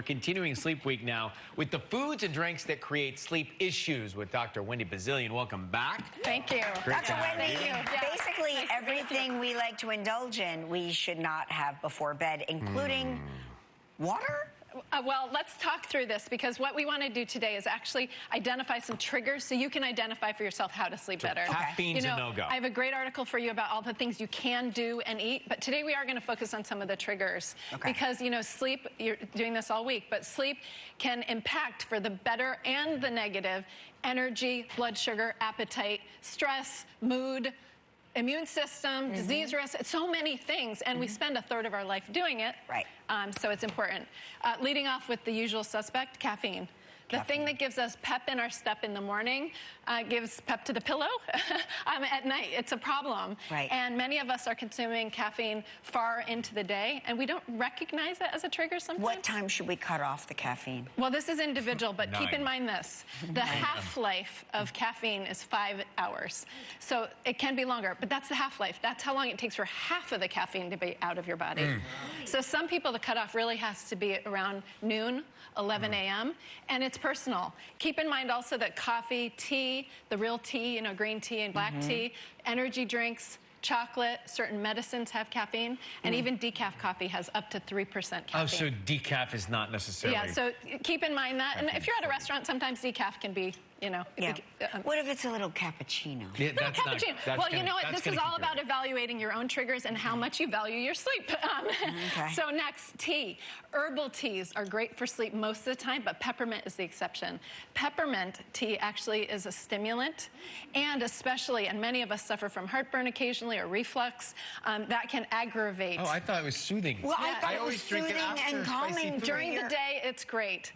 We're continuing Sleep Week now with the foods and drinks that create sleep issues with Dr. Wendy Bazilian. Welcome back. Thank you. Dr. Wendy, basically everything we like to indulge in, we should not have before bed, including water? Well, let's talk through this, because what we want to do today is actually identify some triggers so you can identify for yourself how to sleep better. Caffeine's a no-go. I have a great article for you about all the things you can do and eat, but today we are going to focus on some of the triggers. Because, you know, sleep, you're doing this all week, but sleep can impact for the better and the negative energy, blood sugar, appetite, stress, mood, immune system, disease risk, so many things, and we spend a third of our life doing it. So it's important. Leading off with the usual suspect, caffeine. The thing that gives us pep in our step in the morning gives pep to the pillow at night. It's a problem. And many of us are consuming caffeine far into the day, and we don't recognize it as a trigger sometimes. What time should we cut off the caffeine? Well, this is individual, but keep in mind this. The half-life of caffeine is 5 hours. So it can be longer, but that's the half-life. That's how long it takes for half of the caffeine to be out of your body. So some people, the cutoff really has to be around noon, 11 a.m., and it's personal. Keep in mind also that coffee, tea, the real tea, you know, green tea and black tea, energy drinks, chocolate, certain medicines have caffeine, and even decaf coffee has up to 3% caffeine. Oh, so decaf is not necessarily... Yeah, so keep in mind that. And if you're at a restaurant, sometimes decaf can be, you know... What if it's a little cappuccino? Yeah, that's cappuccino. Well, you know what? This is all about evaluating your own triggers and how much you value your sleep. So next, tea. Herbal teas are great for sleep most of the time, but peppermint is the exception. Peppermint tea actually is a stimulant, and especially, and many of us suffer from heartburn occasionally or reflux, that can aggravate. Oh, I thought it was soothing. Well, I thought it was soothing and calming. During the day, it's great.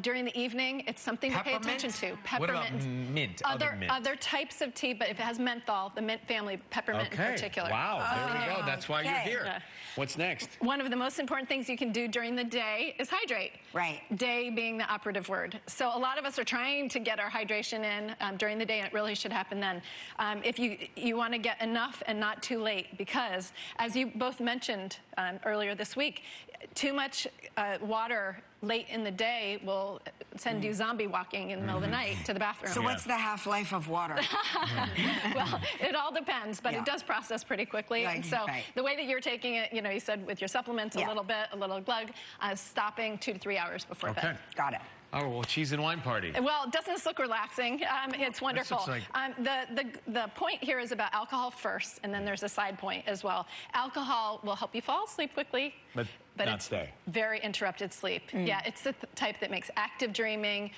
During the evening, it's something to pay attention to. What about mint? Other types of tea, but if it has menthol, the mint family, peppermint in particular. Wow, there we go. That's why you're here. What's next? One of the most important things you can do during the day is hydrate. Day being the operative word. So a lot of us are trying to get our hydration in during the day, and it really should happen then. If you want to get enough and not too late, because as you both mentioned earlier this week, too much water late in the day will send you zombie walking in the middle of the night to the bathroom. So what's the half-life of water? Well, it all depends, but it does process pretty quickly. And so the way that you're taking it, you know, you said with your supplements, a little bit, a little glug, stopping 2 to 3 hours before bed. Got it. Oh, well, cheese and wine party. Well, doesn't this look relaxing? It's wonderful. The point here is about alcohol first, and then there's a side point as well. Alcohol will help you fall asleep quickly, but not stay. Very interrupted sleep. Yeah, it's the type that makes active dreaming,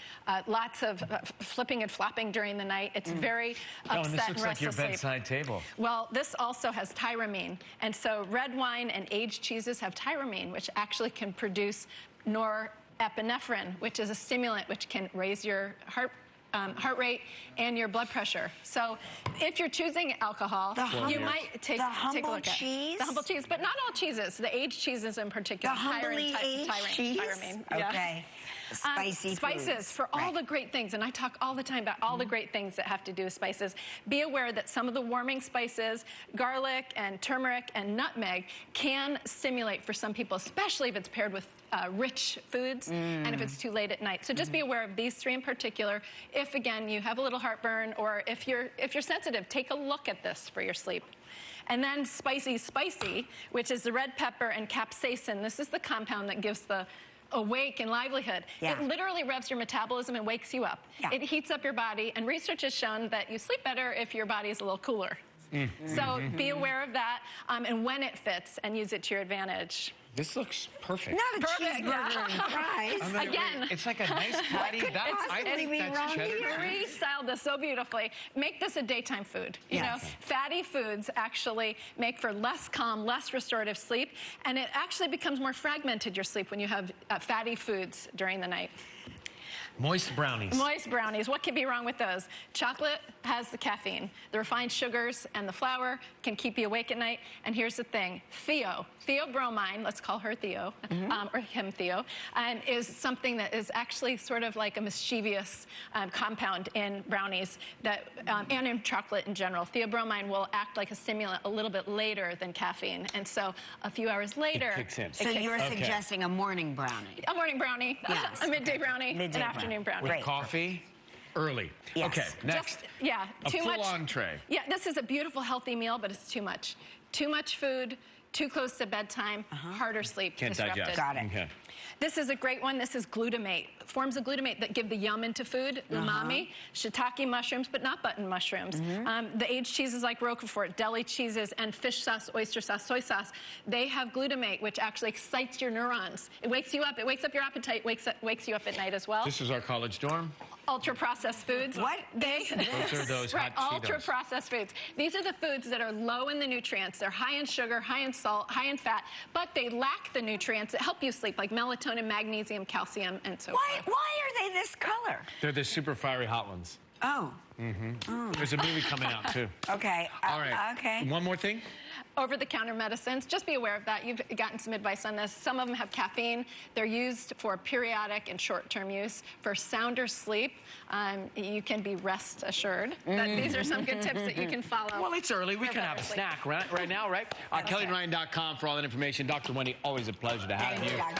lots of flipping and flopping during the night. It's very upset and this looks like your sleep. bedside table. Well, this also has tyramine, and so red wine and aged cheeses have tyramine, which actually can produce norepinephrine, which is a stimulant which can raise your heart rate and your blood pressure. So if you're choosing alcohol, you might take a look at the humble cheese, but not all cheeses. The aged cheeses in particular. The humbly aged cheese? Tyramine. Spices for all the great things, and I talk all the time about all the great things that have to do with spices. Be aware that some of the warming spices, garlic and turmeric and nutmeg, can stimulate for some people, especially if it's paired with rich foods and if it's too late at night. So just be aware of these three in particular. If again you have a little heartburn, or if you're sensitive, take a look at this for your sleep. And then spicy, which is the red pepper and capsaicin. This is the compound that gives the awake and livelihood. It literally revs your metabolism and wakes you up. It heats up your body, and research has shown that you sleep better if your body is a little cooler. So be aware of that and when it fits, and use it to your advantage. This looks perfect. Not a cheeseburger and fries. Again. It's like a nice patty. I think that's cheddar. Marie styled this so beautifully. Make this a daytime food. You know, fatty foods actually make for less calm, less restorative sleep, and it actually becomes more fragmented, your sleep, when you have fatty foods during the night. Moist brownies. Moist brownies. What could be wrong with those? Chocolate has the caffeine. The refined sugars and the flour can keep you awake at night. And here's the thing. Theobromine, let's call her Theo, or him Theo, is something that is actually sort of like a mischievous compound in brownies that, and in chocolate in general. Theobromine will act like a stimulant a little bit later than caffeine. And so a few hours later, it kicks in. So you're suggesting a morning brownie. A morning brownie, yes. a midday brownie, an afternoon brownie. With coffee, early. Yes. Okay, next. Too full much entree. Yeah, this is a beautiful, healthy meal, but it's too much. Too much food, too close to bedtime, harder sleep, Can't disrupted. digest. Got it. Okay. This is a great one. This is glutamate. Forms of glutamate that give the yum into food, umami, shiitake mushrooms, but not button mushrooms. The aged cheeses like Roquefort, deli cheeses, and fish sauce, oyster sauce, soy sauce, they have glutamate, which actually excites your neurons. It wakes you up. It wakes up your appetite, wakes you up at night as well. This is our college dorm. Ultra-processed foods. What? Those are those right, hot Cheetos. ultra-processed foods. These are the foods that are low in the nutrients. They're high in sugar, high in salt, high in fat, but they lack the nutrients that help you sleep, like melatonin, magnesium, calcium, and so forth. Why are they this color? They're the super fiery hot ones. Oh. There's a movie coming out, too. Okay. All right. Okay. One more thing. Over-the-counter medicines, just be aware of that. You've gotten some advice on this. Some of them have caffeine. They're used for periodic and short-term use. For sounder sleep, you can be rest assured that these are some good tips that you can follow. Well, it's early. We can have a snack right now, right? KellyRyan.com for all that information. Dr. Wendy, always a pleasure to have you.